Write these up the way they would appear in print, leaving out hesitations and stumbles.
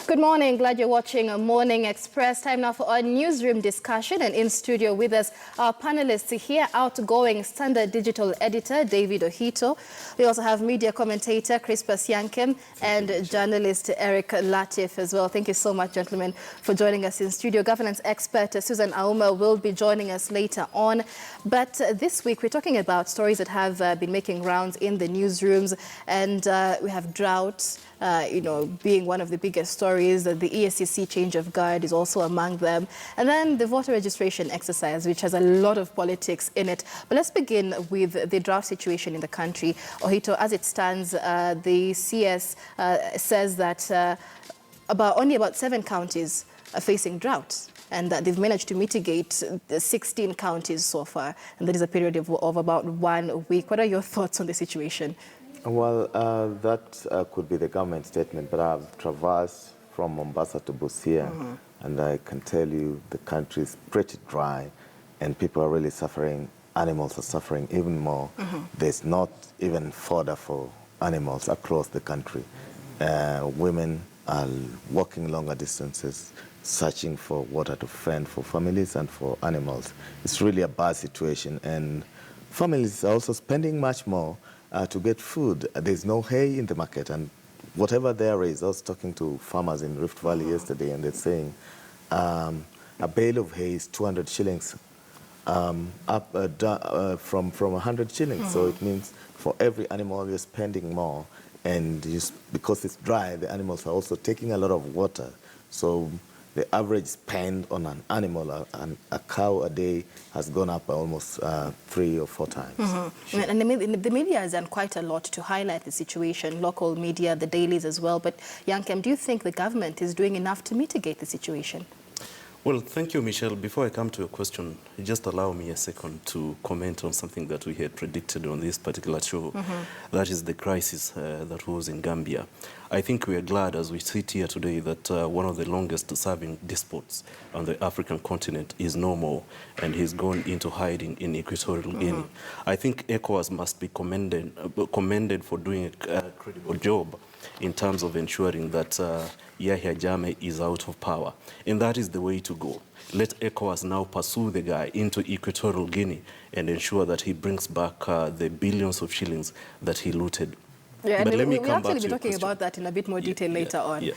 Good morning. Glad you're watching a Morning Express. Time now for our newsroom discussion. And in studio with us, our panelists here, outgoing Standard Digital Editor David Ohito. We also have media commentator Crispus Yankem and journalist Eric Latiff as well. Thank you so much, gentlemen, for joining us in studio. Governance expert Susan Auma will be joining us later on. But this week, we're talking about stories that have been making rounds in the newsrooms. And we have drought, being one of the biggest stories. The ESCC change of guard is also among them. And then the voter registration exercise, which has a lot of politics in it. But let's begin with the drought situation in the country. Ohito, as it stands, the CS says that only about 7 counties are facing drought, and that they've managed to mitigate 16 counties so far. And that is a period of about 1 week. What are your thoughts on the situation? Well, that could be the government statement, but I've traversed from Mombasa to Busia, and I can tell you the country is pretty dry, and people are really suffering. Animals are suffering even more. There's not even fodder for animals across the country. Women are walking longer distances, searching for water to fend for families and for animals. It's really a bad situation, and families are also spending much more to get food. There's no hay in the market, and whatever there is, I was talking to farmers in Rift Valley yesterday, and they're saying a bale of hay is 200 shillings, from 100 shillings. So it means for every animal you're spending more, and because it's dry, the animals are also taking a lot of water. So the average spend on an animal, a cow a day, has gone up by almost 3 or 4 times. And the media has done quite a lot to highlight the situation, local media, the dailies as well. But Yankem, do you think the government is doing enough to mitigate the situation? Well, thank you, Michelle. Before I come to your question, just allow me a second to comment on something that we had predicted on this particular show. That is the crisis that was in Gambia. I think we are glad as we sit here today that one of the longest serving despots on the African continent is no more, and he's gone into hiding in Equatorial Guinea. I think ECOWAS must be commended for doing a credible job in terms of ensuring that Yahya Jammeh is out of power. And that is the way to go. Let ECOWAS now pursue the guy into Equatorial Guinea and ensure that he brings back the billions of shillings that he looted. Yeah, but and let me we'll come actually back be to talking about that in a bit more detail later on.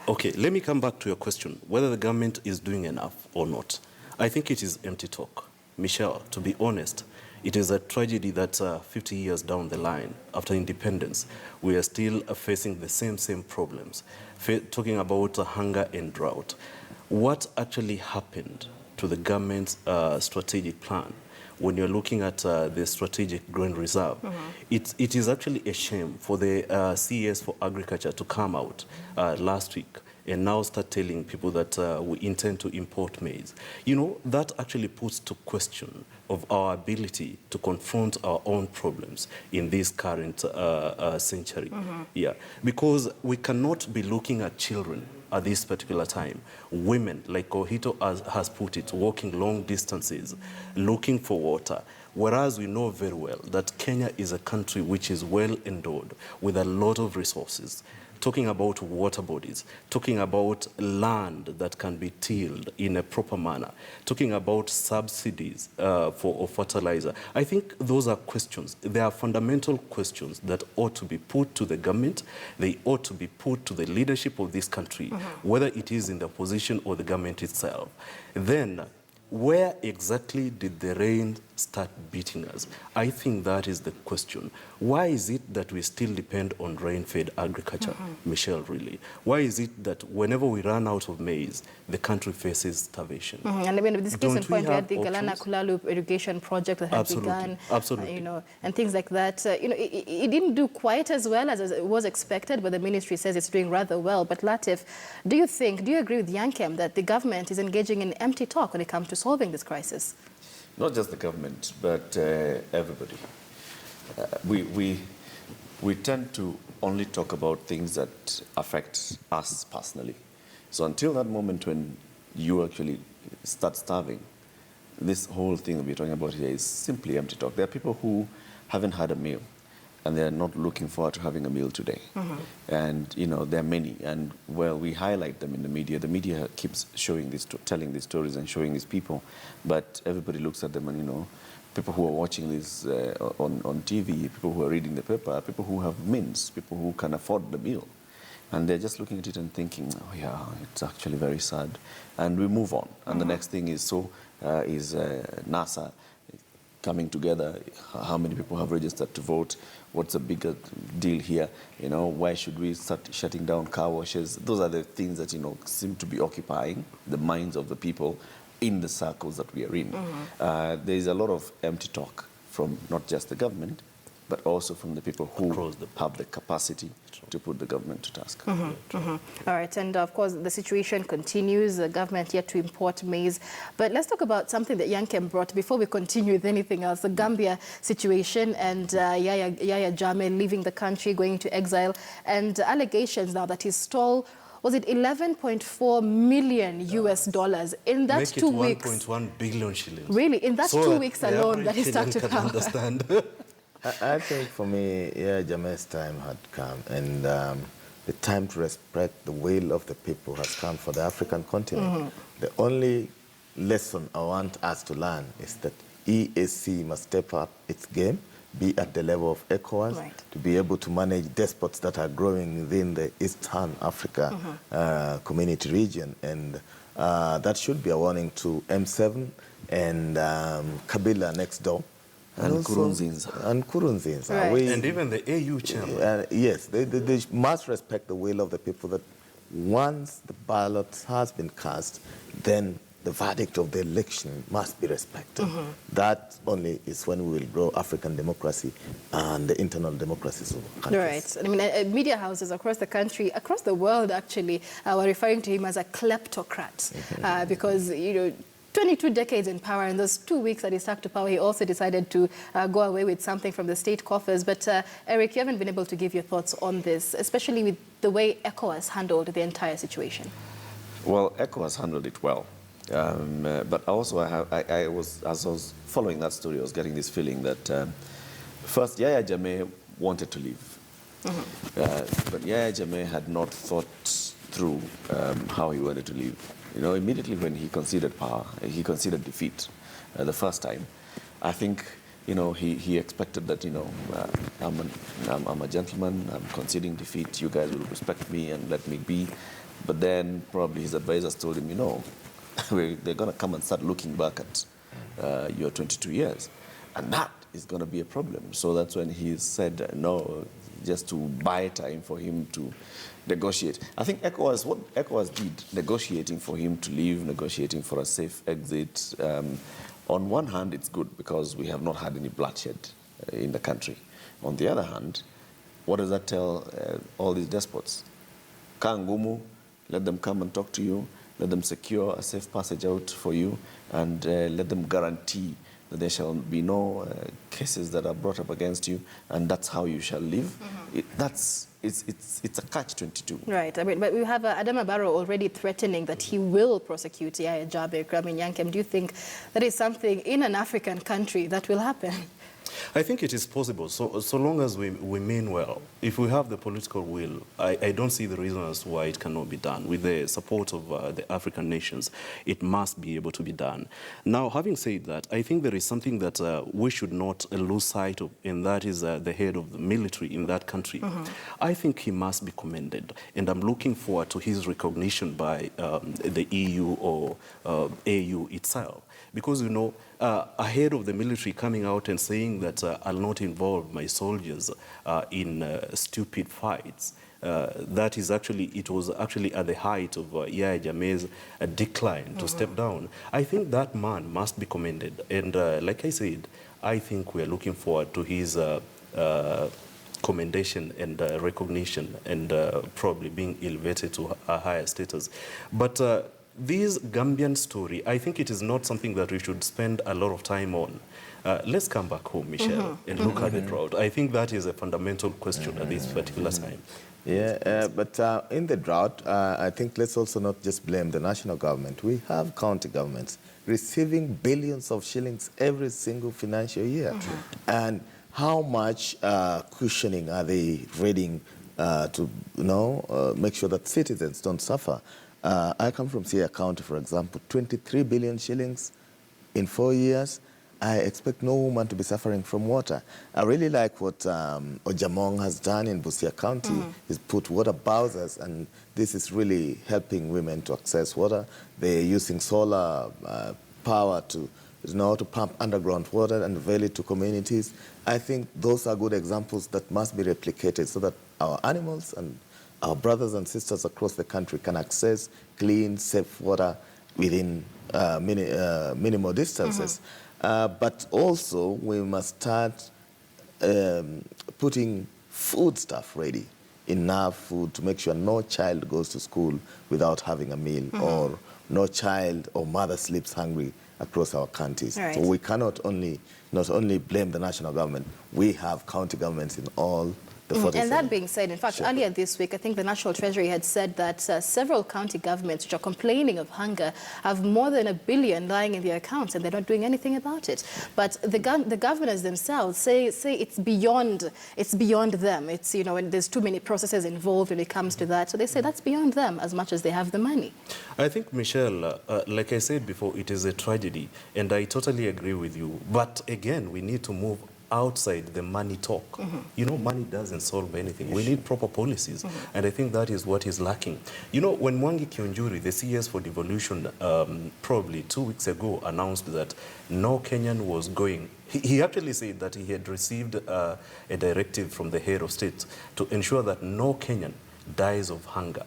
Okay, let me come back to your question, whether the government is doing enough or not. I think it is empty talk. Michelle, to be honest, it is a tragedy that 50 years down the line, after independence, we are still facing the same problems, talking about hunger and drought. What actually happened to the government's strategic plan? When you're looking at the strategic grain reserve, it is actually a shame for the CES for Agriculture to come out last week and now start telling people that we intend to import maize. You know, that actually puts to question of our ability to confront our own problems in this current century. Yeah, because we cannot be looking at children at this particular time. Women, like Ohito has put it, walking long distances, looking for water. Whereas we know very well that Kenya is a country which is well endowed with a lot of resources. Talking about water bodies, talking about land that can be tilled in a proper manner, talking about subsidies for fertilizer. I think those are questions. They are fundamental questions that ought to be put to the government. They ought to be put to the leadership of this country, whether it is in the opposition or the government itself. Then, where exactly did the rain start beating us? I think that is the question. Why is it that we still depend on rain-fed agriculture, Michelle, really? Why is it that whenever we run out of maize, the country faces starvation? And I mean, with this case in point, we had the Galana Kulalu irrigation project that had begun, and things like that. It didn't do quite as well as it was expected, but the ministry says it's doing rather well. But Latiff, do you agree with Yankem that the government is engaging in empty talk when it comes to solving this crisis? Not just the government, but everybody. We tend to only talk about things that affect us personally. So until that moment when you actually start starving, this whole thing that we're talking about here is simply empty talk. There are people who haven't had a meal. and they're not looking forward to having a meal today. And, you know, there are many. And, well, we highlight them in the media. The media keeps showing this, telling these stories and showing these people. But everybody looks at them and, you know, people who are watching this on TV, people who are reading the paper, people who have means, people who can afford the meal. And they're just looking at it and thinking, oh, yeah, it's actually very sad. And we move on. And the next thing is NASA coming together. How many people have registered to vote? What's the bigger deal here? You know, why should we start shutting down car washes? Those are the things that, you know, seem to be occupying the minds of the people in the circles that we are in. There is a lot of empty talk from not just the government, but also from the people who have the capacity to put the government to task. All right, and of course the situation continues, the government yet to import maize. But let's talk about something that Yankem brought before we continue with anything else, the Gambia situation and Yahya Jammeh leaving the country, going to exile, and allegations now that he stole, was it 11.4 million US dollars in that 2 weeks? Make it 1.1 billion shillings. Really, in that so 2 weeks alone that he stuck to power. Understand. I think for me, yeah, Jammeh's time had come, and the time to respect the will of the people has come for the African continent. The only lesson I want us to learn is that EAC must step up its game, be at the level of ECOWAS, to be able to manage despots that are growing within the Eastern Africa community region. And that should be a warning to M7 and Kabila next door. And Kurunzinza. And Kurunzinza. Right. And even the AU chairman. Yes, they must respect the will of the people, that once the ballot has been cast, then the verdict of the election must be respected. That only is when we will grow African democracy and the internal democracies of countries. Right. I mean, media houses across the country, across the world actually, were referring to him as a kleptocrat because, you know, 22 decades in power, and those 2 weeks that he stuck to power, he also decided to go away with something from the state coffers. But Eric, you haven't been able to give your thoughts on this, especially with the way ECOWAS handled the entire situation. Well, ECOWAS handled it well. But also, as I was following that story, I was getting this feeling that first, Yahya Jammeh wanted to leave. But Yahya Jammeh had not thought through how he wanted to leave. You know, immediately when he conceded power, he conceded defeat the first time. I think, you know, he expected that, you know, I'm a gentleman, I'm conceding defeat, you guys will respect me and let me be. But then probably his advisors told him, you know, they're going to come and start looking back at your 22 years. And that is going to be a problem. So that's when he said no, just to buy time for him to negotiate. I think ECOWAS, what ECOWAS did, negotiating for him to leave, negotiating for a safe exit, on one hand, it's good because we have not had any bloodshed in the country. On the other hand, what does that tell all these despots? Kangumu, let them come and talk to you, let them secure a safe passage out for you, and let them guarantee that there shall be no cases that are brought up against you, and that's how you shall live. It's a catch-22. Right. I mean, but we have Adama Barrow already threatening that he will prosecute Yahya Jammeh. Yankem, do you think that is something in an African country that will happen? I think it is possible, so long as we mean well. If we have the political will, I don't see the reason as to why it cannot be done. With the support of the African nations, it must be able to be done. Now, having said that, I think there is something that we should not lose sight of, and that is the head of the military in that country. I think he must be commended, and I'm looking forward to his recognition by the EU or AU itself. Because, you know, ahead of the military coming out and saying that I'll not involve my soldiers in stupid fights, that is actually, it was actually at the height of Yahya Jammeh's decline to step down. I think that man must be commended. And like I said, I think we're looking forward to his commendation and recognition and probably being elevated to a higher status. But this Gambian story, I think it is not something that we should spend a lot of time on. Let's come back home, Michelle, and look at the drought. I think that is a fundamental question at this particular time. Yeah, but in the drought, I think let's also not just blame the national government. We have county governments receiving billions of shillings every single financial year. And how much cushioning are they ready to, make sure that citizens don't suffer? I come from Sierra County, for example, 23 billion shillings in 4 years. I expect no woman to be suffering from water. I really like what Ojamong has done in Busia County. He's put water bowsers, and this is really helping women to access water. They're using solar power to pump underground water and avail it to communities. I think those are good examples that must be replicated so that our animals and our brothers and sisters across the country can access clean, safe water within minimal distances. But also, we must start putting food stuff ready, enough food to make sure no child goes to school without having a meal, or no child or mother sleeps hungry across our counties. Right. So we cannot not only blame the national government, we have county governments in all the 47. And that being said, in fact, earlier this week, I think the National Treasury had said that several county governments which are complaining of hunger have more than $1 billion lying in their accounts, and they're not doing anything about it. But the governors themselves say it's beyond them. It's, when there's too many processes involved when it comes to that. So they say that's beyond them as much as they have the money. I think, Michelle, like I said before, it is a tragedy, and I totally agree with you. But again, we need to move outside the money talk. Money doesn't solve anything. We need proper policies, and I think that is what is lacking. When Mwangi Kionjuri, the CS for Devolution, probably 2 weeks ago announced that no Kenyan was going, he actually said that he had received a directive from the head of state to ensure that no Kenyan dies of hunger.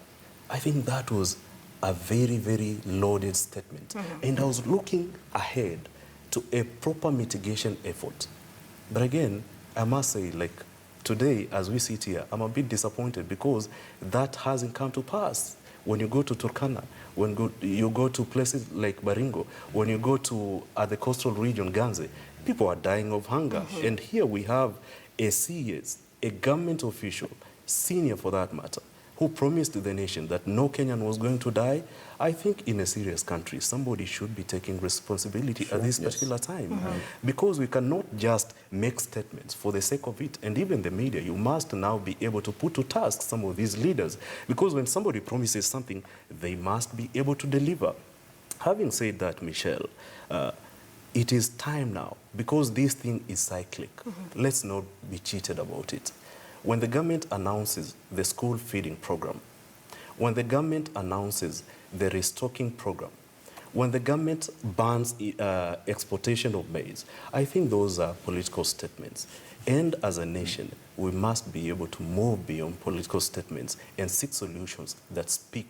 I think that was a very, very loaded statement. And I was looking ahead to a proper mitigation effort. But again, I must say, like today, as we sit here, I'm a bit disappointed because that hasn't come to pass. When you go to Turkana, when you go to places like Baringo, when you go to the coastal region, Ganze, people are dying of hunger. And here we have a CS, a government official, senior for that matter, who promised to the nation that no Kenyan was going to die. I think in a serious country, somebody should be taking responsibility at this particular time. Because we cannot just make statements for the sake of it. And even the media, you must now be able to put to task some of these leaders. Because when somebody promises something, they must be able to deliver. Having said that, Michelle, it is time now, because this thing is cyclic. Let's not be cheated about it. When the government announces the school feeding program, when the government announces the restocking program, when the government bans exportation of maize, I think those are political statements. And as a nation, we must be able to move beyond political statements and seek solutions that speak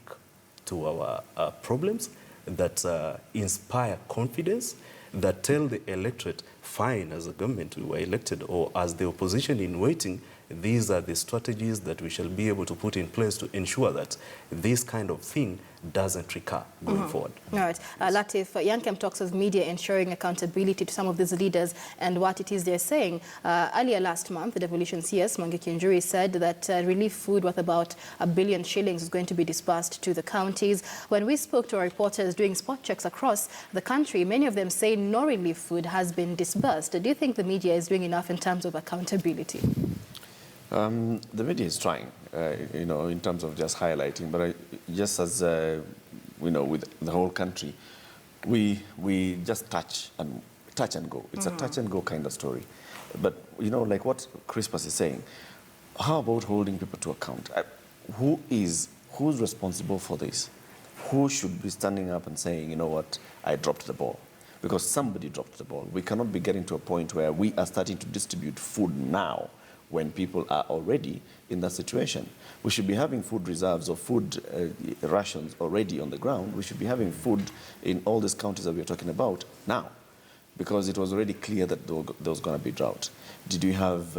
to our problems, that inspire confidence, that tell the electorate, fine, as a government we were elected, or as the opposition in waiting, these are the strategies that we shall be able to put in place to ensure that this kind of thing doesn't recur going forward. All right. Latiff, Yankem talks of media ensuring accountability to some of these leaders and what it is they're saying. Earlier last month, the devolution CS, Mwangi Kionjuri, said that relief food worth about $1 billion shillings is going to be disbursed to the counties. When we spoke to our reporters doing spot checks across the country, many of them say no relief food has been disbursed. Do you think the media is doing enough in terms of accountability? The media is trying, in terms of just highlighting, but just as, with the whole country, we just touch and go. It's a touch and go kind of story. But, like what Crispus is saying, how about holding people to account? Who's responsible for this? Who should be standing up and saying, you know what, I dropped the ball? Because somebody dropped the ball. We cannot be getting to a point where we are starting to distribute food now, when people are already in that situation. We should be having food reserves or food rations already on the ground. We should be having food in all these counties that we're talking about now, because it was already clear that there was going to be drought. Did you have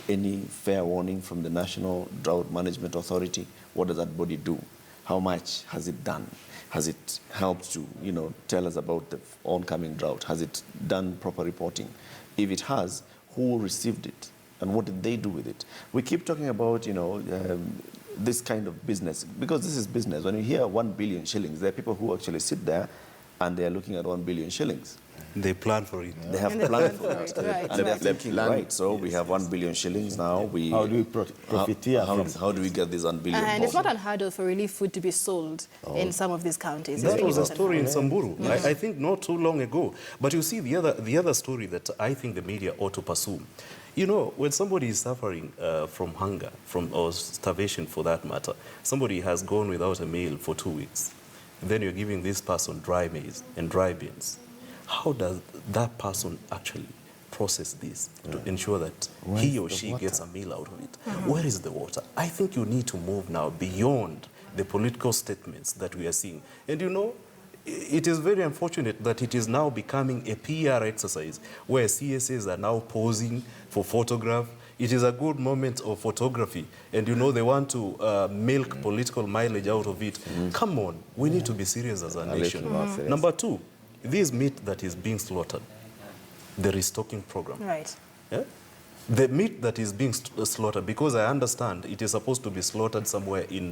any fair warning from the National Drought Management Authority? What does that body do? How much has it done? Has it helped to, tell us about the oncoming drought? Has it done proper reporting? If it has, who received it? And what did they do with it? We keep talking about, this kind of business, because this is business. When you hear 1 billion shillings, there are people who actually sit there and they're looking at 1 billion shillings. They plan for it. They have planned for it. Right, And they're right. thinking, right, so we have 1 billion shillings now. How do we profiteer from? How do we get this 1 billion? And it's not unheard of for relief food to be sold in some of these counties. That It's was a really story in not unheard Samburu, I think not too long ago. But you see, the other story that I think the media ought to pursue, you know, when somebody is suffering from hunger, or starvation for that matter, somebody has gone without a meal for 2 weeks, and then you're giving this person dry maize and dry beans. How does that person actually process this to ensure that he or she gets a meal out of it? Where is the water? I think you need to move now beyond the political statements that we are seeing. And you know, it is very unfortunate that it is now becoming a PR exercise where CSAs are now posing for photograph. It is a good moment of photography, and you know they want to milk political mileage out of it. Come on, we need to be serious as a nation. Number two, this meat that is being slaughtered, the restocking program. Right. Yeah? The meat that is being slaughtered, because I understand it is supposed to be slaughtered somewhere in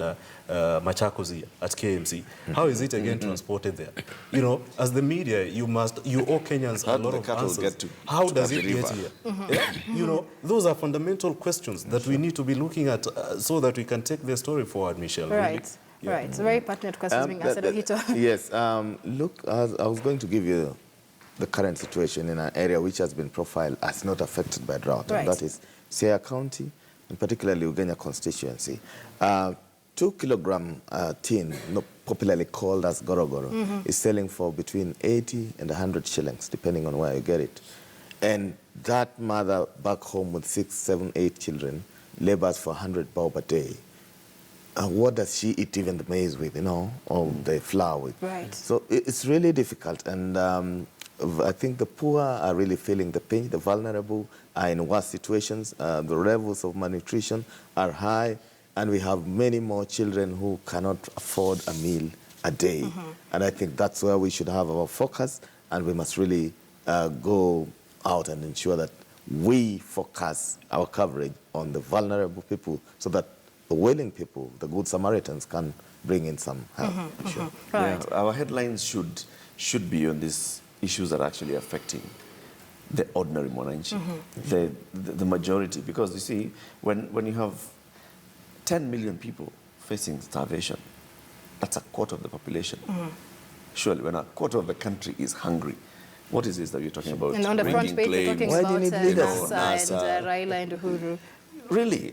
Machakos at KMC. How is it again transported there? You know, as the media, you owe Kenyans a lot of answers. How does it get here? Yeah? You know, those are fundamental questions that we need to be looking at so that we can take the story forward, Michelle. Right. Really. Yeah. Right. It's a very pertinent question being answered, Ohito. Yes. Look, I was going to give you the current situation in an area which has been profiled as not affected by drought, Right. and that is Siaya County, and particularly Ugenya constituency. 2 kilogram tin, popularly called as gorogoro, is selling for between 80 and 100 shillings, depending on where you get it. And that mother back home with 6, 7, 8 children labors for 100 bob a day. What does she eat even the maize with, you know, or the flour with? Right. So it's really difficult, and I think the poor are really feeling the pain. The vulnerable are in worse situations. The levels of malnutrition are high, and we have many more children who cannot afford a meal a day. And I think that's where we should have our focus, and we must really go out and ensure that we focus our coverage on the vulnerable people so that the willing people, the good Samaritans, can bring in some help. Sure. Right. Yeah, our headlines should be on these issues that are actually affecting the ordinary Mwananchi, the majority. Because you see, when you have 10 million people facing starvation, that's a quarter of the population. Surely, when a quarter of the country is hungry, what is this that you're talking about? And on the front page, you're talking Why do you about need leaders? NASA and Raila and Uhuru. Really?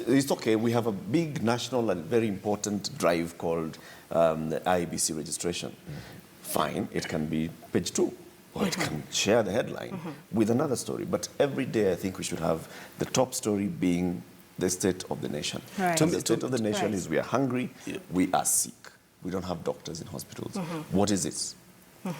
It's okay. We have a big national and very important drive called the IEBC registration. Fine, it can be page 2, or it can share the headline with another story. But every day, I think we should have the top story being the state of the nation. Right. And the state of the nation Right. is we are hungry, we are sick, we don't have doctors in hospitals. What is this?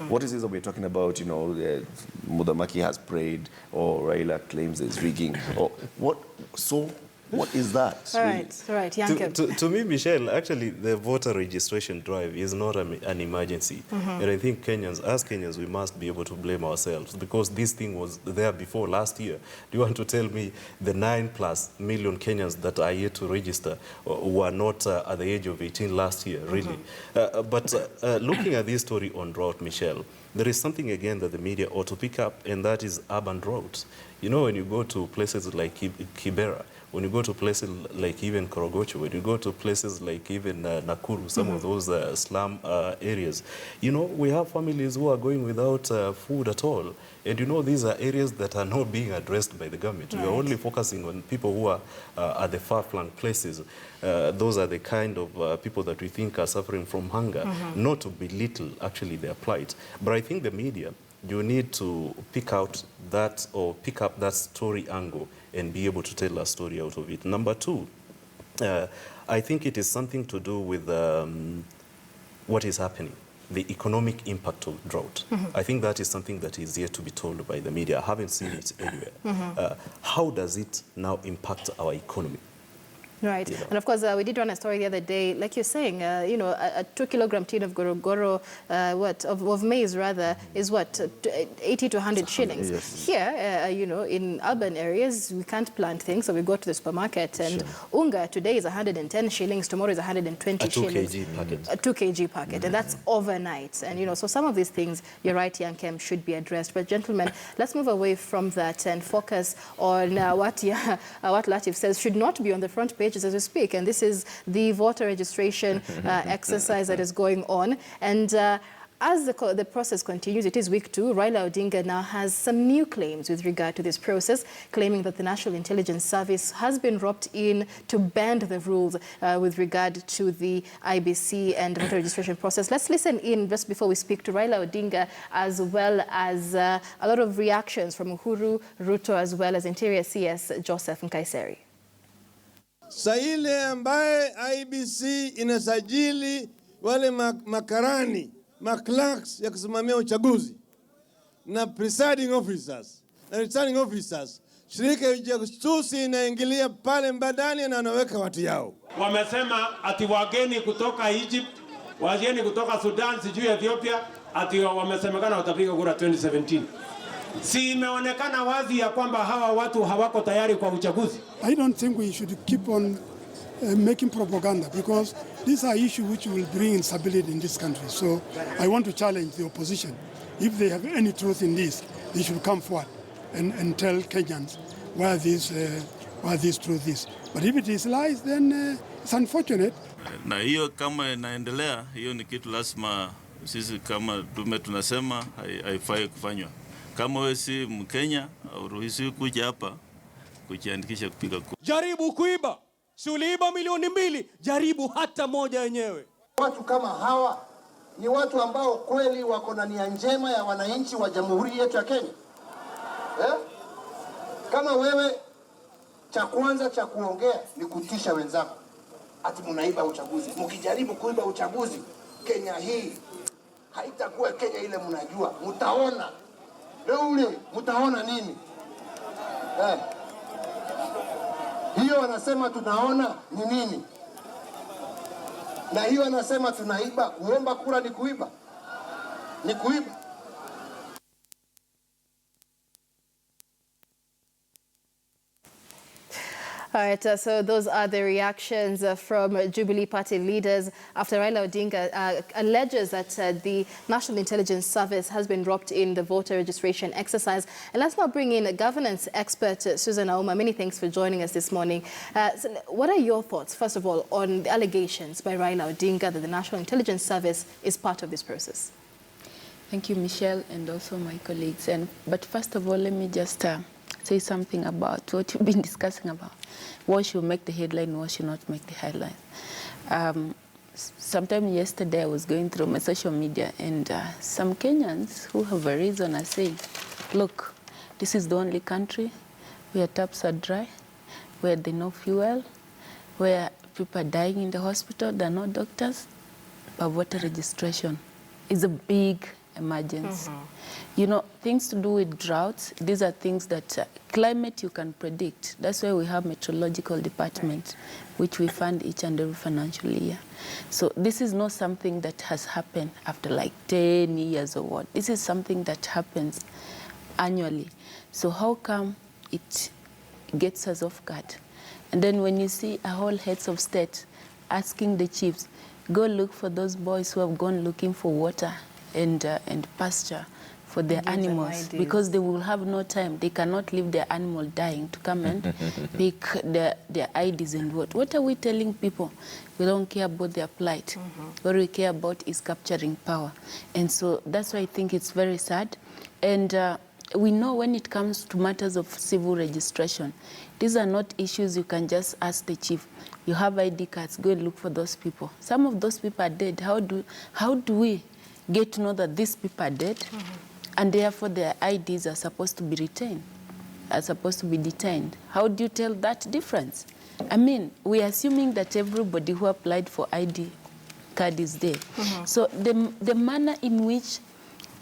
What is this that we're talking about? You know, Mudamaki has prayed, or Raila claims there's rigging, or what? So, what is that? Right, Yankem. To me, Michelle, actually, the voter registration drive is not an emergency. And I think as Kenyans, we must be able to blame ourselves because this thing was there before last year. Do you want to tell me the 9+ million Kenyans that are yet to register were not at the age of 18 last year, really? But looking at this story on drought, Michelle, there is something again that the media ought to pick up, and that is urban drought. You know, when you go to places like Kibera, when you go to places like even Korogocho, when you go to places like even Nakuru, some of those slum areas, you know, we have families who are going without food at all. And you know, these are areas that are not being addressed by the government. Right. We are only focusing on people who are at the far-flung places. Those are the kind of people that we think are suffering from hunger, not to belittle actually their plight. But I think the media, you need to pick out that or pick up that story angle and be able to tell a story out of it. Number 2, I think it is something to do with what is happening, the economic impact of drought. I think that is something that is yet to be told by the media. I haven't seen it anywhere. How does it now impact our economy? Right. You know. And of course, we did run a story the other day, like you're saying, you know, a 2-kilogram tin of gorogoro, of maize rather, is what, 80 to 100 shillings. Yes. Here, you know, in urban areas, we can't plant things, so we go to the supermarket, and unga today is 110 shillings, tomorrow is 120 shillings. A 2 kg packet. A 2 kg packet, and that's overnight. And, you know, so some of these things, you're right, Yankem, should be addressed. But gentlemen, let's move away from that and focus on what Latiff says should not be on the front pages as we speak. And this is the voter registration exercise that is going on. And as the process continues, it is week 2. Raila Odinga now has some new claims with regard to this process, claiming that the National Intelligence Service has been roped in to bend the rules with regard to the IBC and voter registration process. Let's listen in just before we speak to Raila Odinga, as well as a lot of reactions from Uhuru, Ruto, as well as Interior CS Joseph Nkaiseri. Saa ile ambaye IBC inasajili wale makarani, clerks ya kusimamia uchaguzi na presiding officers na returning officers, shirika ya ujasusi inaingilia pale mbadani na anaweka watu yao. Wamesema ati wageni kutoka Egypt, wageni kutoka Sudan, sijui Ethiopia, ati wamesemekana watapiga kura 2017. Si imeonekana wazi ya kwamba hawa watu hawako tayari kwa uchaguzi? I don't think we should keep on making propaganda, because these are issues which will bring instability in this country. So I want to challenge the opposition. If they have any truth in this, they should come forward and tell Kenyans where this truth is. But if it is lies, then it's unfortunate. Na hiyo kama inaendelea, hiyo ni kitu lazima sisi kama tume tunasema haifai kufanywa. Kama wewe si Mkenya, hauruhusiwi kuja hapa kujiandikisha kupiga kura. Jaribu kuiba. Si uliiba milioni 2, jaribu hata moja yenyewe. Watu kama hawa ni watu ambao kweli wako na nia njema ya wananchi wa jamhuri yetu ya Kenya. Kama wewe cha kwanza cha kuongea ni kutisha wenzako, ati mnaiba uchaguzi. Mkijaribu kuiba uchaguzi, Kenya hii haitakuwa Kenya ile mnajua. Mtaona. Leo ule mtaona nini? Hiyo wanasema tunaona ni nini? Na hiyo wanasema tunaiba. Kuomba kura ni kuiba? Ni kuiba. All right, so those are the reactions from Jubilee Party leaders after Raila Odinga alleges that the National Intelligence Service has been roped in the voter registration exercise. And let's now bring in a governance expert, Susan Auma. Many thanks for joining us this morning. So what are your thoughts, first of all, on the allegations by Raila Odinga that the National Intelligence Service is part of this process? Thank you, Michelle, and also my colleagues. But first of all, let me just say something about what you've been discussing about. What should make the headline, what should not make the headline. Sometime yesterday I was going through my social media, and some Kenyans who have a reason are saying, look, this is the only country where taps are dry, where there's no fuel, where people are dying in the hospital, there are no doctors, but voter registration is a big emergency. You know, things to do with droughts, these are things that climate you can predict. That's why we have meteorological department, which we fund each and every financial year. So this is not something that has happened after like 10 years or what. This is something that happens annually. So how come it gets us off guard? And then when you see a whole heads of state asking the chiefs, go look for those boys who have gone looking for water and pasture for their animals, because they will have no time. They cannot leave their animal dying to come and pick their IDs and what. What are we telling people? We don't care about their plight. What we care about is capturing power. And so that's why I think it's very sad. And we know when it comes to matters of civil registration, these are not issues you can just ask the chief. You have ID cards, go and look for those people. Some of those people are dead. How do we get to know that these people are dead? And therefore their IDs are supposed to be retained, are supposed to be detained. How do you tell that difference? I mean, we are assuming that everybody who applied for ID card is there. So the manner in which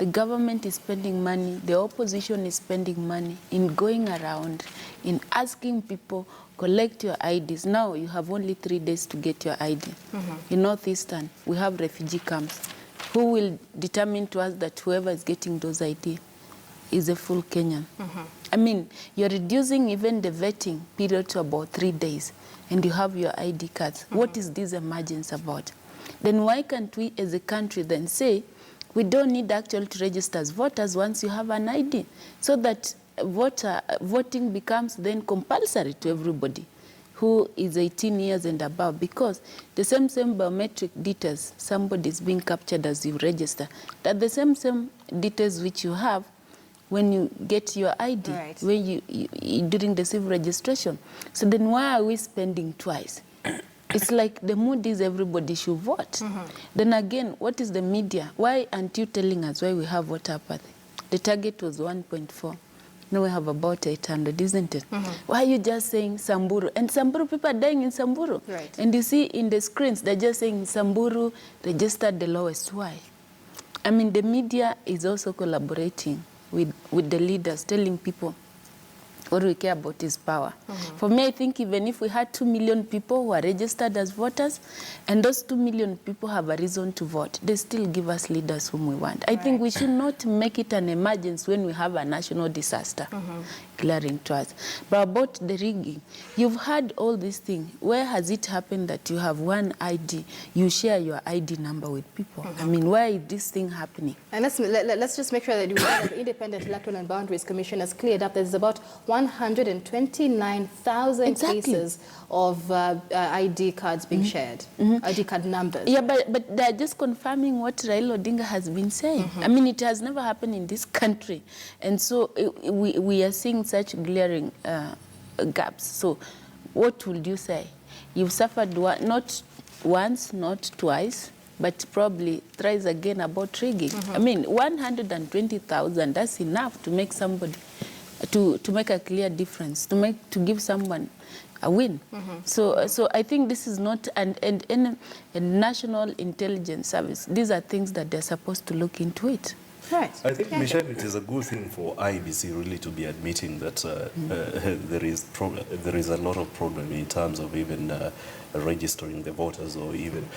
The government is spending money, the opposition is spending money in going around, in asking people, collect your IDs. Now you have only 3 days to get your ID. In Northeastern, we have refugee camps. Who will determine to us that whoever is getting those ID is a full Kenyan? I mean, you're reducing even the vetting period to about 3 days, and you have your ID cards. What is this emergence about? Then why can't we as a country then say, we don't need actually to register as voters once you have an ID, so that voting becomes then compulsory to everybody who is 18 years and above, because the same biometric details somebody is being captured as you register, that the same details which you have when you get your ID, when you during the civil registration. So then why are we spending twice? It's like the mood is everybody should vote. Then again, what is the media? Why aren't you telling us why we have voter apathy? The target was 1.4. Now we have about 800, isn't it? Why are you just saying Samburu? And Samburu, people are dying in Samburu. And you see in the screens, they're just saying Samburu registered the lowest. Why? I mean, the media is also collaborating with the leaders, telling people what we care about is power. For me, I think even if we had 2 million people who are registered as voters, and those 2 million people have a reason to vote, they still give us leaders whom we want. I think we should not make it an emergency when we have a national disaster glaring to us. But about the rigging, you've heard all these things. Where has it happened that you have one ID, you share your ID number with people? I mean, why is this thing happening? And let's just make sure that the Independent Electoral and Boundaries Commission has cleared up that there's about 129,000 cases of ID cards being shared, ID card numbers. Yeah, but they're just confirming what Raila Odinga has been saying. I mean, it has never happened in this country. And so we are seeing such glaring gaps. So what would you say? You've suffered not once, not twice, but probably thrice again about rigging. I mean, 120,000, that's enough to make somebody, to make a clear difference, to give someone a win. So I think this is not a national intelligence service. These are things that they're supposed to look into it. Right. I think, Michelle, it is a good thing for IBC really to be admitting that there is a lot of problem in terms of even registering the voters or even.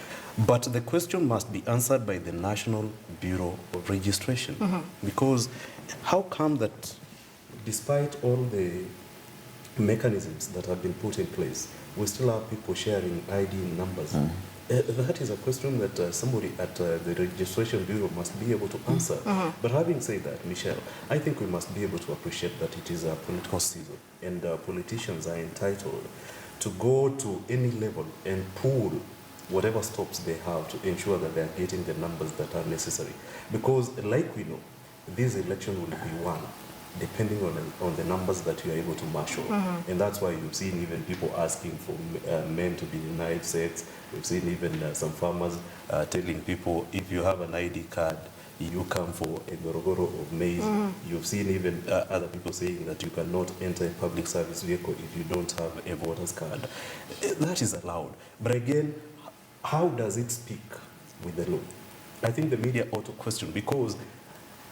But the question must be answered by the National Bureau of Registration. Because how come that despite all the mechanisms that have been put in place, we still have people sharing ID numbers? That is a question that somebody at the Registration Bureau must be able to answer. But having said that, Michelle, I think we must be able to appreciate that it is a political season, and politicians are entitled to go to any level and pull whatever stops they have to ensure that they are getting the numbers that are necessary. Because like we know, this election will be won depending on the numbers that you are able to marshal. And that's why you've seen even people asking for men to be denied sex. We've seen even some farmers telling people, if you have an ID card, you come for a gorogoro of maize. You've seen even other people saying that you cannot enter a public service vehicle if you don't have a voter's card. That is allowed. But again, how does it speak with the law? I think the media ought to question, because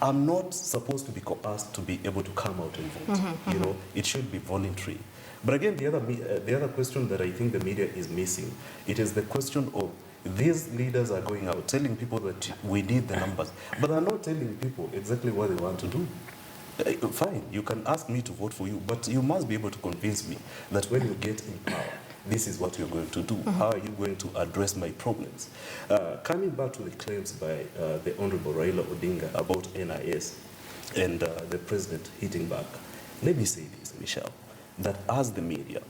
I'm not supposed to be coerced to be able to come out and vote. You know, it should be voluntary. But again, the other question that I think the media is missing, it is the question of these leaders are going out telling people that we need the numbers, but they're not telling people exactly what they want to do. Fine, you can ask me to vote for you, but you must be able to convince me that when you get in power, this is what you're going to do. How are you going to address my problems? Coming back to the claims by the Honorable Raila Odinga about NIS and the president hitting back, let me say this, Michelle, that as the media,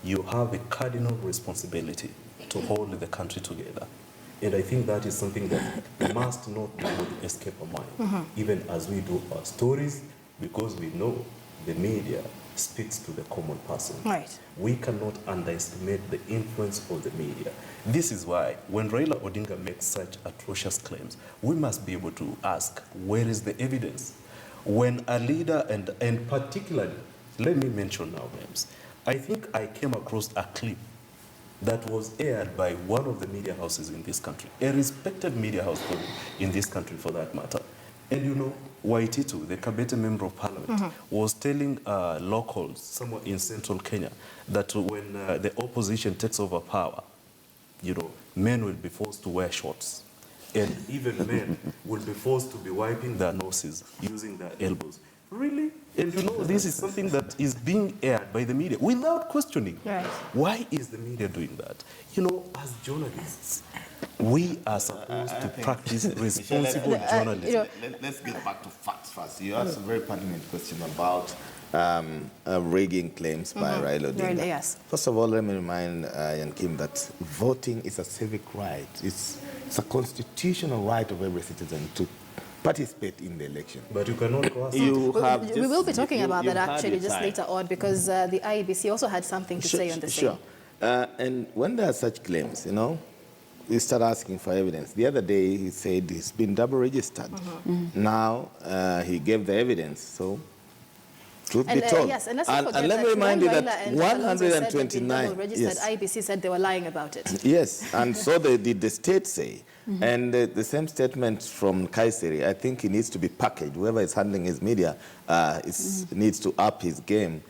you have a cardinal responsibility to hold the country together. And I think that is something that must not be able to escape our mind, even as we do our stories, because we know the media speaks to the common person. We cannot underestimate the influence of the media. This is why when Raila Odinga makes such atrocious claims, we must be able to ask, where is the evidence? When a leader, and particularly, let me mention now names, I think I came across a clip that was aired by one of the media houses in this country, a respected media house in this country for that matter. And you know, Ohito, the Kabete member of parliament, was telling locals somewhere in central Kenya that when the opposition takes over power, you know, men will be forced to wear shorts. And even men will be forced to be wiping their noses using their elbows. Really? And you know, this is something that is being aired by the media without questioning. Right. Why is the media doing that? You know, as journalists, we are supposed to practice responsible journalism. Let's get back to facts first. You asked a very pertinent question about rigging claims by Raila Odinga. Yes. First of all, let me remind Yankem that voting is a civic right. It's a constitutional right of every citizen to participate in the election. But you cannot coerce we will be talking about that actually just later on, because the IEBC also had something to say on the same. Sure. And when there are such claims, you know, you start asking for evidence. The other day he said he's been double registered. Now he gave the evidence. So truth be told. Yes, and let's not forget let me remind you that 129 registered, IEBC said they were lying about it. Yes, and so did the state say. And the same statement from Kaiseri, I think he needs to be packaged. Whoever is handling his media needs to up his game,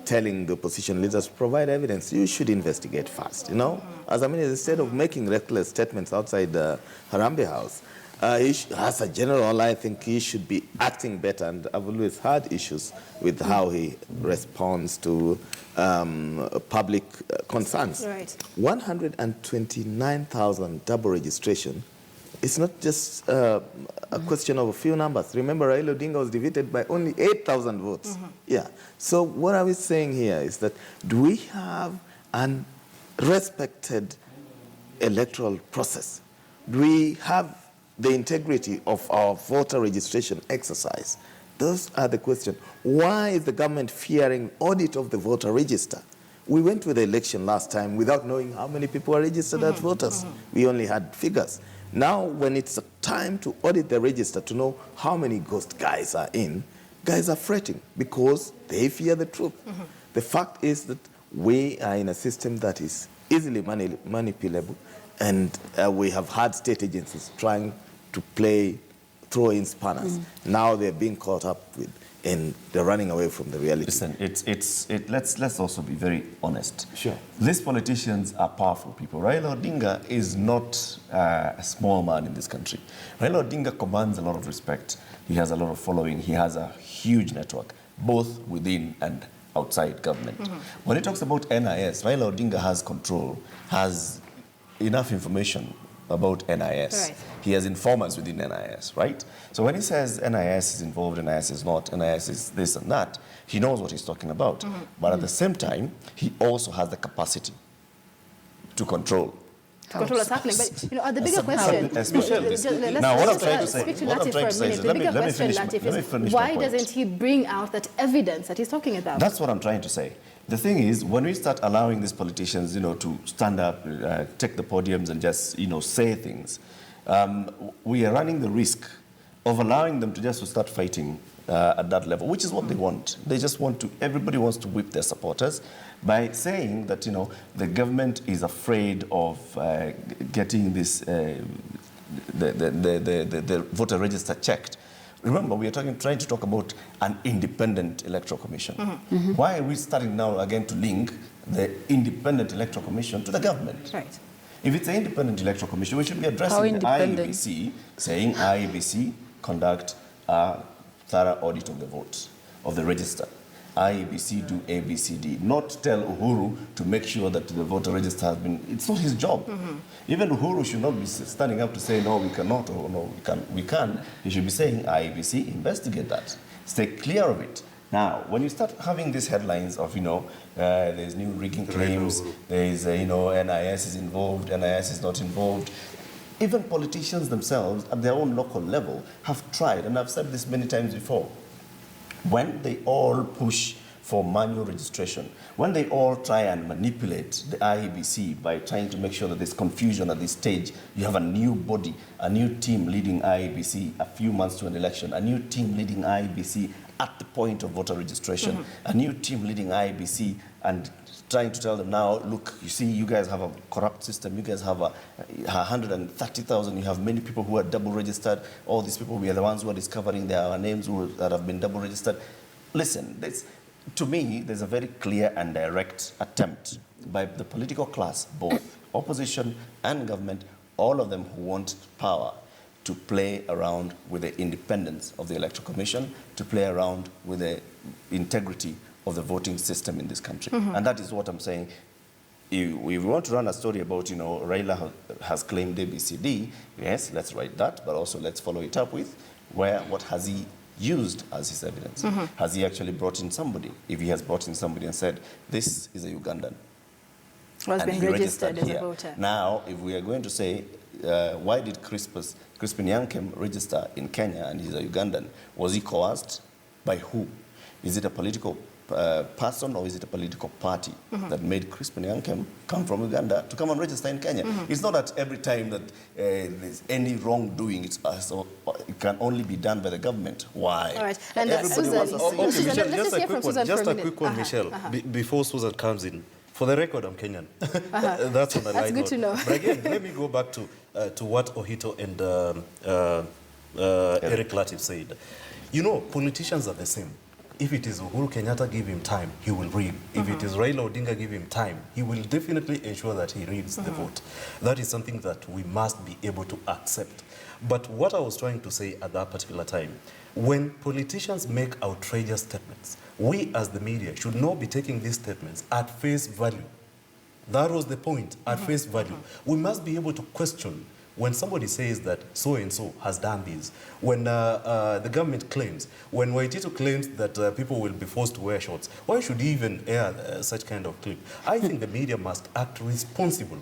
telling the opposition leaders to provide evidence. You should investigate fast, you know? As I mean, instead of making reckless statements outside the Harambee House, as a general, I think he should be acting better, and I've always had issues with how he responds to public concerns. Right. 129,000 double registration. It's not just a question of a few numbers. Remember, Raila Odinga was defeated by only 8,000 votes. Yeah. So what are we saying here is that do we have an respected electoral process? Do we have the integrity of our voter registration exercise? Those are the questions. Why is the government fearing audit of the voter register? We went to the election last time without knowing how many people are registered as voters. We only had figures. Now, when it's time to audit the register to know how many ghost guys are in, guys are fretting because they fear the truth. The fact is that we are in a system that is easily manipulable, and we have had state agencies trying to throw in spanners. Now they're being caught up with, and they're running away from the reality. Listen, let's also be very honest. Sure. These politicians are powerful people. Raila Odinga is not a small man in this country. Raila Odinga commands a lot of respect. He has a lot of following. He has a huge network, both within and outside government. When he talks about NIS, Raila Odinga has control, has enough information about NIS. Right. He has informers within NIS, right? So when he says NIS is involved, NIS is not, NIS is this and that, he knows what he's talking about. But at the same time, he also has the capacity to control. Control what's happening. But, you know, the bigger question... Now, what I'm trying to say... Speak to Latiff for a minute. The bigger question, Latiff, is why doesn't he bring out that evidence that he's talking about? That's what I'm trying to say. The thing is, when we start allowing these politicians, you know, to stand up, take the podiums and just, you know, say things, we are running the risk of allowing them to just start fighting at that level, which is what they want. They just want to, everybody wants to whip their supporters by saying that, you know, the government is afraid of getting this, the voter register checked. Remember, we are trying to talk about an independent electoral commission. Why are we starting now again to link the independent electoral commission to the government? Right. If it's an independent electoral commission, we should be addressing the IEBC, saying IEBC conduct a thorough audit of the votes, of the register. IEBC do ABCD, not tell Uhuru to make sure that the voter register has been, it's not his job. Even Uhuru should not be standing up to say, no, we cannot, or no, we can. He should be saying, IEBC, investigate that. Stay clear of it. Now, when you start having these headlines of, you know, there's new rigging claims, there's, you know, NIS is involved, NIS is not involved, even politicians themselves at their own local level have tried, and I've said this many times before, when they all push for manual registration, when they all try and manipulate the IEBC by trying to make sure that there's confusion at this stage, you have a new body, a new team leading IEBC a few months to an election, a new team leading IEBC at the point of voter registration, a new team leading IEBC and trying to tell them now, look, you see, you guys have a corrupt system. You guys have 130,000. You have many people who are double registered. All these people, we are the ones who are discovering their names that have been double registered. Listen, to me, there's a very clear and direct attempt by the political class, both opposition and government, all of them who want power, to play around with the independence of the Electoral Commission, to play around with the integrity of the voting system in this country. And that is what I'm saying. If we want to run a story about, Raila has claimed ABCD, yes, let's write that, but also let's follow it up with what has he used as his evidence? Has he actually brought in somebody? If he has brought in somebody and said, this is a Ugandan, has been registered as a here. voter. Now, if we are going to say, why did Crispus Yankem register in Kenya and he's a Ugandan? Was he coerced? By who? Is it a political person or is it a political party that made Crispus Yankem come from Uganda to come and register in Kenya? It's not that every time that there's any wrongdoing, it can only be done by the government. Why? All right. And everybody Susan, wants a say. Susan, Michelle, let's just a hear from quick one, Susan just for a minute. quick one, Michelle, before Susan comes in. For the record, I'm Kenyan. That's on the line. That's good to know. But again, let me go back to what Ohito and Eric Latiff said. Politicians are the same. If it is Uhuru Kenyatta, give him time, he will read. If it is Raila Odinga, give him time, he will definitely ensure that he reads the vote. That is something that we must be able to accept. But what I was trying to say at that particular time, when politicians make outrageous statements, we as the media should not be taking these statements at face value. That was the point, at face value. We must be able to question when somebody says that so-and-so has done this, when the government claims, when Ohito claims that people will be forced to wear shorts, why should he even air such kind of clip? I think the media must act responsible.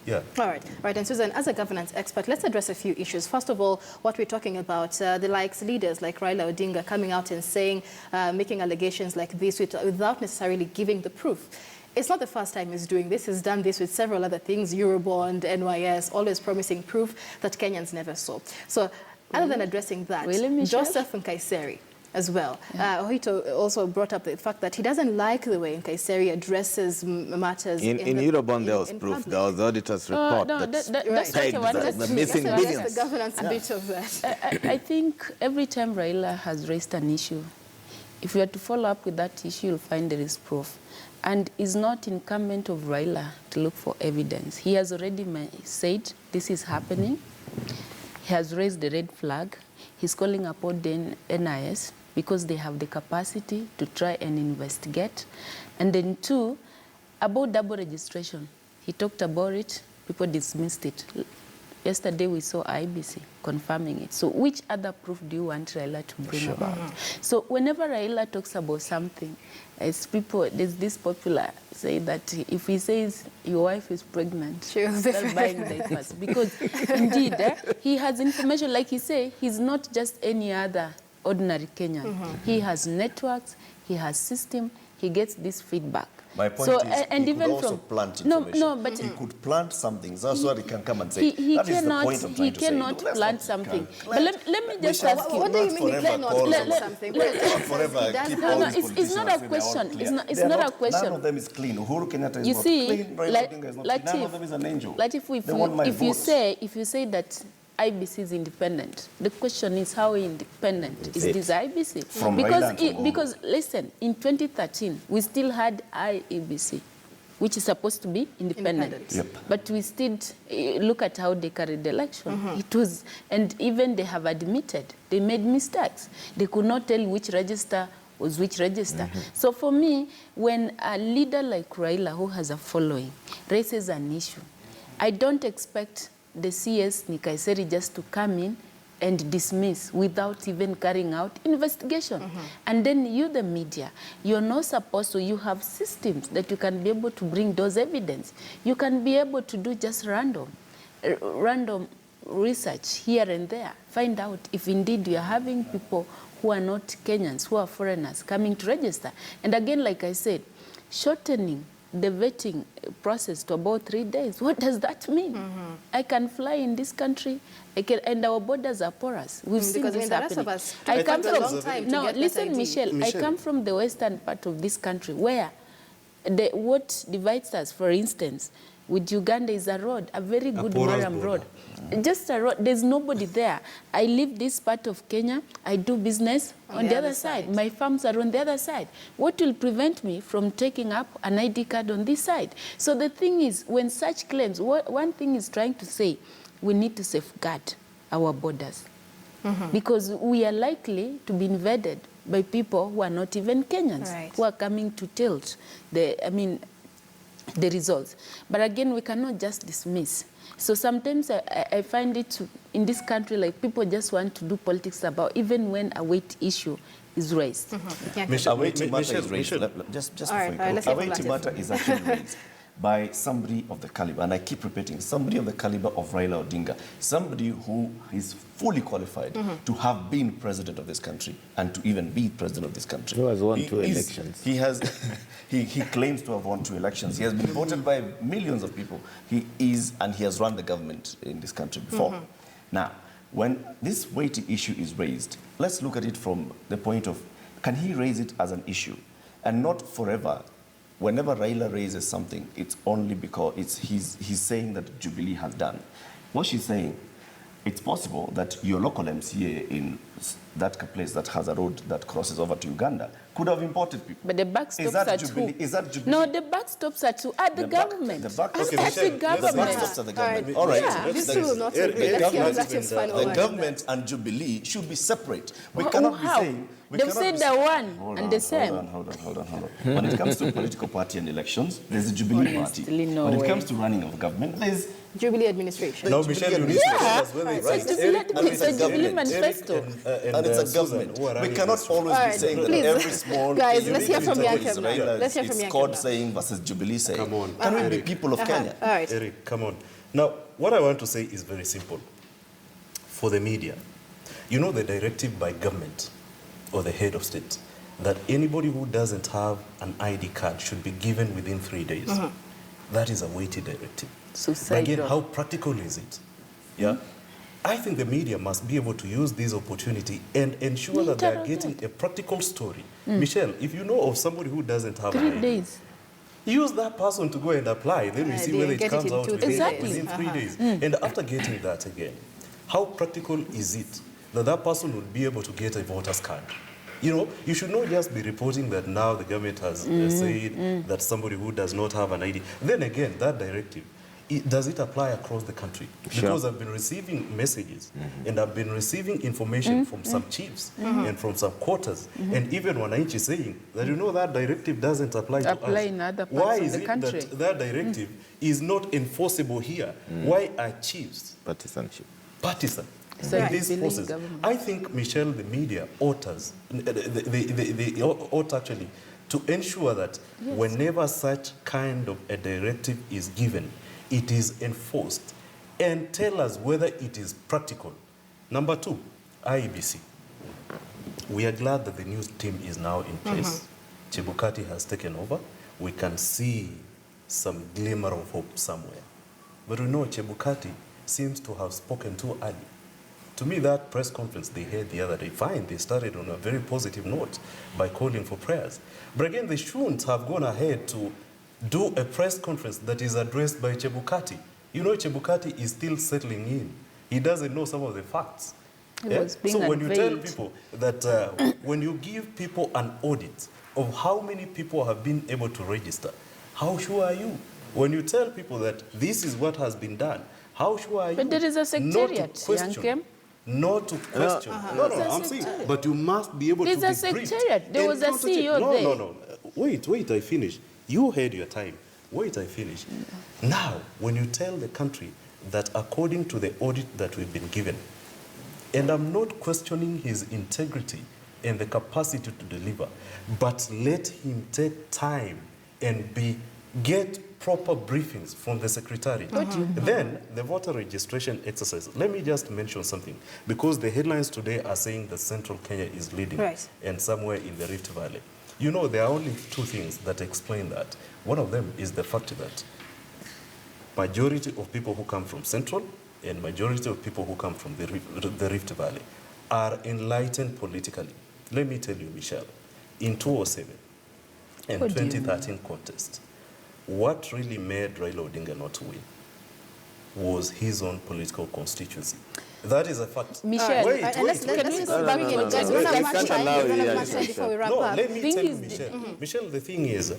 Yeah. All right. And Susan, as a governance expert, let's address a few issues. First of all, what we're talking about, the leaders like Raila Odinga coming out and saying, making allegations like this without necessarily giving the proof. It's not the first time he's doing this. He's done this with several other things, Eurobond, NYS, always promising proof that Kenyans never saw. So other than addressing that, Joseph Nkaiseri as well. Ohito also brought up the fact that he doesn't like the way Nkaiseri addresses matters in Eurobond. There was proof. There was the auditor's report that's the That's missing billions. the governance bit of that. I think every time Raila has raised an issue, if you are to follow up with that issue, you'll find there is proof. And it's not incumbent of Raila to look for evidence. He has already said this is happening. He has raised the red flag. He's calling upon the NIS because they have the capacity to try and investigate. And then two, about double registration. He talked about it, people dismissed it. Yesterday we saw IBC confirming it. So which other proof do you want Raila to bring about? So whenever Raila talks about something, as people, there's this popular say that if he says your wife is pregnant, start buying diapers. Because indeed, he has information, like he say, he's not just any other ordinary Kenyan. He has networks, he has system, he gets this feedback. My point is, and he even could also plant information. but he could plant something. That's what he can come and say. He that is the cannot, point I'm trying to say. He cannot plant something. But let me just ask you. What do you mean he cannot plant something? It's not a question. It's not a question. None of them is clean. Uhuru Kenyatta is you not see, clean. Raila Odinga is not clean. None of them is an angel. If you say that IBC is independent, the question is how independent is this IBC? From because listen, in 2013 we still had IEBC, which is supposed to be independent. Yep. But we still look at how they carried the election. It was, and even they have admitted they made mistakes. They could not tell which register was which register. So for me, when a leader like Raila, who has a following, raises an issue, I don't expect the CS Nkaiseri just to come in and dismiss without even carrying out investigation. And then you, the media, you're not supposed to, you have systems that you can be able to bring those evidence. You can be able to do just random research here and there. Find out if indeed you are having people who are not Kenyans, who are foreigners coming to register. And again, like I said, shortening the vetting process to about 3 days. What does that mean? I can fly in this country, and our borders are porous. We've seen this happening. I come from Michelle, I come from the western part of this country where what divides us, for instance, with Uganda is a road, a very good Maram road. Just a road. There's nobody there. I live this part of Kenya. I do business on the other side. My farms are on the other side. What will prevent me from taking up an ID card on this side? So the thing is, when such claims, one thing is trying to say, we need to safeguard our borders. Because we are likely to be invaded by people who are not even Kenyans, who are coming to tilt the results. But again, we cannot just dismiss. So sometimes I find it in this country, like people just want to do politics about even when a weight issue is raised. A weighty matter is raised. Just before you go, a weighty matter is actually raised by somebody of the caliber, and I keep repeating, somebody of the caliber of Raila Odinga, somebody who is fully qualified to have been president of this country and to even be president of this country. Who has won 2 elections. He claims to have won 2 elections. He has been voted by millions of people. He is, and he has run the government in this country before. Now, when this weighty issue is raised, let's look at it from the point of, can he raise it as an issue? And not forever. Whenever Raila raises something, it's only because he's saying that Jubilee has done. What she's saying, it's possible that your local MCA in that place that has a road that crosses over to Uganda could have imported people. But the back stops at Jubilee? who? Is that Jubilee? No, the back stops at who? At the government. The back at the government. The back stops at the government. All right. Yeah, this will not agree. The government and Jubilee should be separate. We cannot be saying... They've said they're one and the same. Hold on. When it comes to political party and elections, there's a Jubilee party. When it comes to running of government, there's Jubilee administration. No, Michelle, you need to tell us whether it's a Jubilee manifesto. And it's a government. We cannot always be saying that every small... Guys, let's hear from Yankem. Let's hear from Yankem. It's CORD saying versus Jubilee saying. Come on. Can we be people of Kenya? All right. Eric, come on. Now, what I want to say is very simple. For the media, you know the directive by government or the head of state that anybody who doesn't have an ID card should be given within 3 days. That is a weighty directive. But again, how practical is it? Yeah, I think the media must be able to use this opportunity and ensure that they are getting a practical story. Michelle, if you know of somebody who doesn't have 3 an days. use that person to go and apply. Then we see whether it comes out within 3 days. And after getting that again, how practical is it that person would be able to get a voter's card? You know, you should not just be reporting that now the government has said that somebody who does not have an ID. Then again, that directive, does it apply across the country? Because I've been receiving messages and I've been receiving information from some chiefs and from some quarters and even Wananchi saying that, you know, that directive doesn't apply to us. In other parts Why of is the it country? that directive is not enforceable here? Why are chiefs Partisanship. partisan in this process? I think, Michelle, the media ought actually to ensure that whenever such kind of a directive is given, it is enforced, and tell us whether it is practical. Number 2, IEBC. We are glad that the new team is now in place. Chebukati has taken over. We can see some glimmer of hope somewhere. But we know Chebukati seems to have spoken too early. To me, that press conference they had the other day, fine, they started on a very positive note by calling for prayers. But again, they shouldn't have gone ahead to do a press conference that is addressed by Chebukati. You know, Chebukati is still settling in. He doesn't know some of the facts. So when you tell people that when you give people an audit of how many people have been able to register, how sure are you? When you tell people that this is what has been done, how sure are you? But there is a secretariat, Yankem. Not to question. No, I'm saying, but you must be able to be briefed. There's a secretariat. There was a CEO there. No. Wait, I finish. You had your time. Wait, I finish. Now, when you tell the country that according to the audit that we've been given, and I'm not questioning his integrity and the capacity to deliver, but let him take time and get proper briefings from the secretary. Then the voter registration exercise. Let me just mention something, because the headlines today are saying that Central Kenya is leading and somewhere in the Rift Valley. You know, there are only 2 things that explain that. One of them is the fact that majority of people who come from Central and majority of people who come from the Rift Valley are enlightened politically. Let me tell you, Michelle, in 2007, and 2013 contest, what really made Raila Odinga not to win was his own political constituency. That is a fact. Michelle, let's just bring in you guys. We don't have much time before we wrap up. Let me tell you, Michelle. Michelle, the thing is,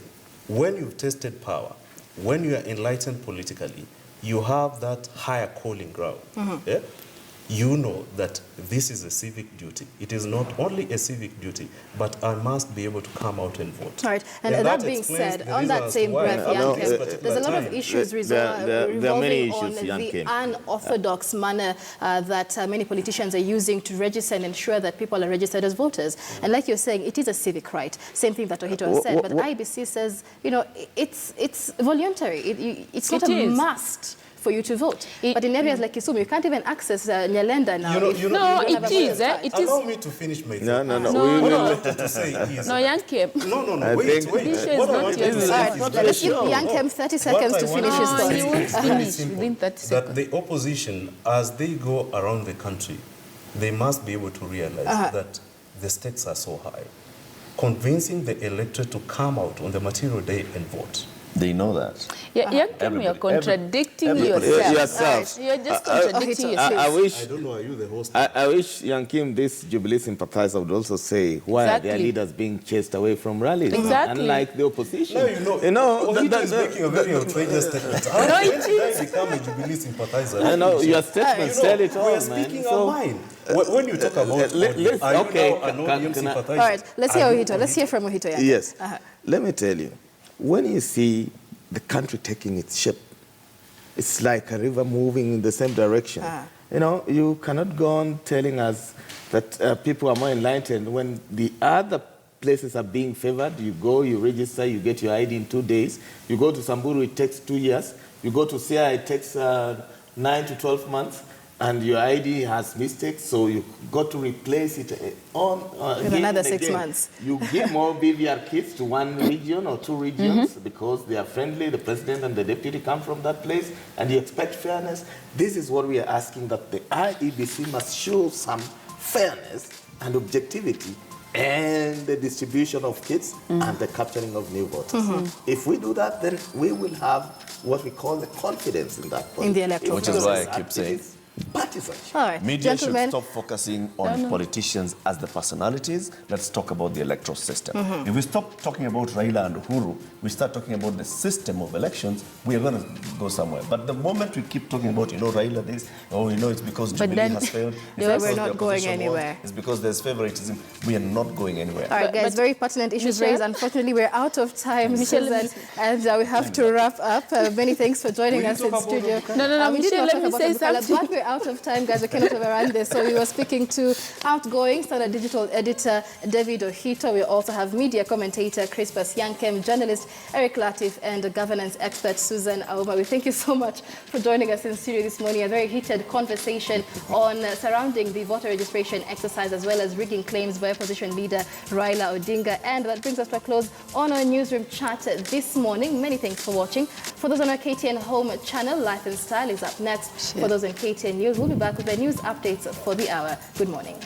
when you've tasted power, when you are enlightened politically, you have that higher calling ground. Yeah? You know that this is a civic duty. It is not only a civic duty, but I must be able to come out and vote. All right. And that being said, on that same breath, Yankem, there's a lot of issues revolving on the unorthodox manner that many politicians are using to register and ensure that people are registered as voters. And like you're saying, it is a civic right. Same thing that Ohito has said. But IBC says, you know, it's voluntary. It's not a must for you to vote. But in areas like Kisumu, you can't even access Nyalenda now. It is. Allow me to finish my thought. No. To say is, Yankem. No, wait. What I want to say is let's give Yankem 30 seconds to finish his thought. He won't finish within 30 seconds. That the opposition, as they go around the country, they must be able to realize that the stakes are so high. Convincing the electorate to come out on the material day and vote. They know that. Yankem, you're contradicting yourself. You're just contradicting yourself. I don't know, are you the host? I wish Yankem, this Jubilee sympathizer, would also say why are their leaders being chased away from rallies? Exactly. Unlike the opposition. Ohito is making a very outrageous statement. How can I become a Jubilee sympathizer? I know, your statements tell it all, man. We're speaking our mind. When you talk about all right, let's hear Ohito. Let's hear from Ohito. Yes. Let me tell you. When you see the country taking its shape, it's like a river moving in the same direction. You know, you cannot go on telling us that people are more enlightened when the other places are being favored. You go, you register, you get your ID in 2 days. You go to Samburu, it takes 2 years. You go to Sia, it takes 9 to 12 months. And your ID has mistakes, so you got to replace it with another 6 months. You give more BVR kits to one region or two regions because they are friendly, the president and the deputy come from that place, and you expect fairness. This is what we are asking, that the IEBC must show some fairness and objectivity and the distribution of kits and the capturing of new voters. If we do that, then we will have what we call the confidence in that point. In the electoral process. Which is why I keep saying, partisanship. All right. Media should stop focusing on politicians as the personalities. Let's talk about the electoral system. If we stop talking about Raila and Uhuru, we start talking about the system of elections, we are going to go somewhere. But the moment we keep talking about, Raila this, it's because Jubilee has failed. We're not going anywhere. It's because there's favoritism. We are not going anywhere. All right, guys, very pertinent issues raised. Unfortunately, we're out of time, Susan, and we have to wrap up. Many thanks for joining us in studio. No, Michelle, let me say something. But we're out of time, guys. We cannot overrun this. So we were speaking to outgoing Standard Digital editor David Ohito. We also have media commentator Crispus Yankem, journalist Eric Latiff, and governance expert Susan Auma. We thank you so much for joining us in studio this morning. A very heated conversation on surrounding the voter registration exercise, as well as rigging claims by opposition leader Raila Odinga. And that brings us to a close on our newsroom chat this morning. Many thanks for watching. For those on our KTN Home channel, Life and Style is up next. For those on KTN News, we'll be back with the news updates for the hour. Good morning.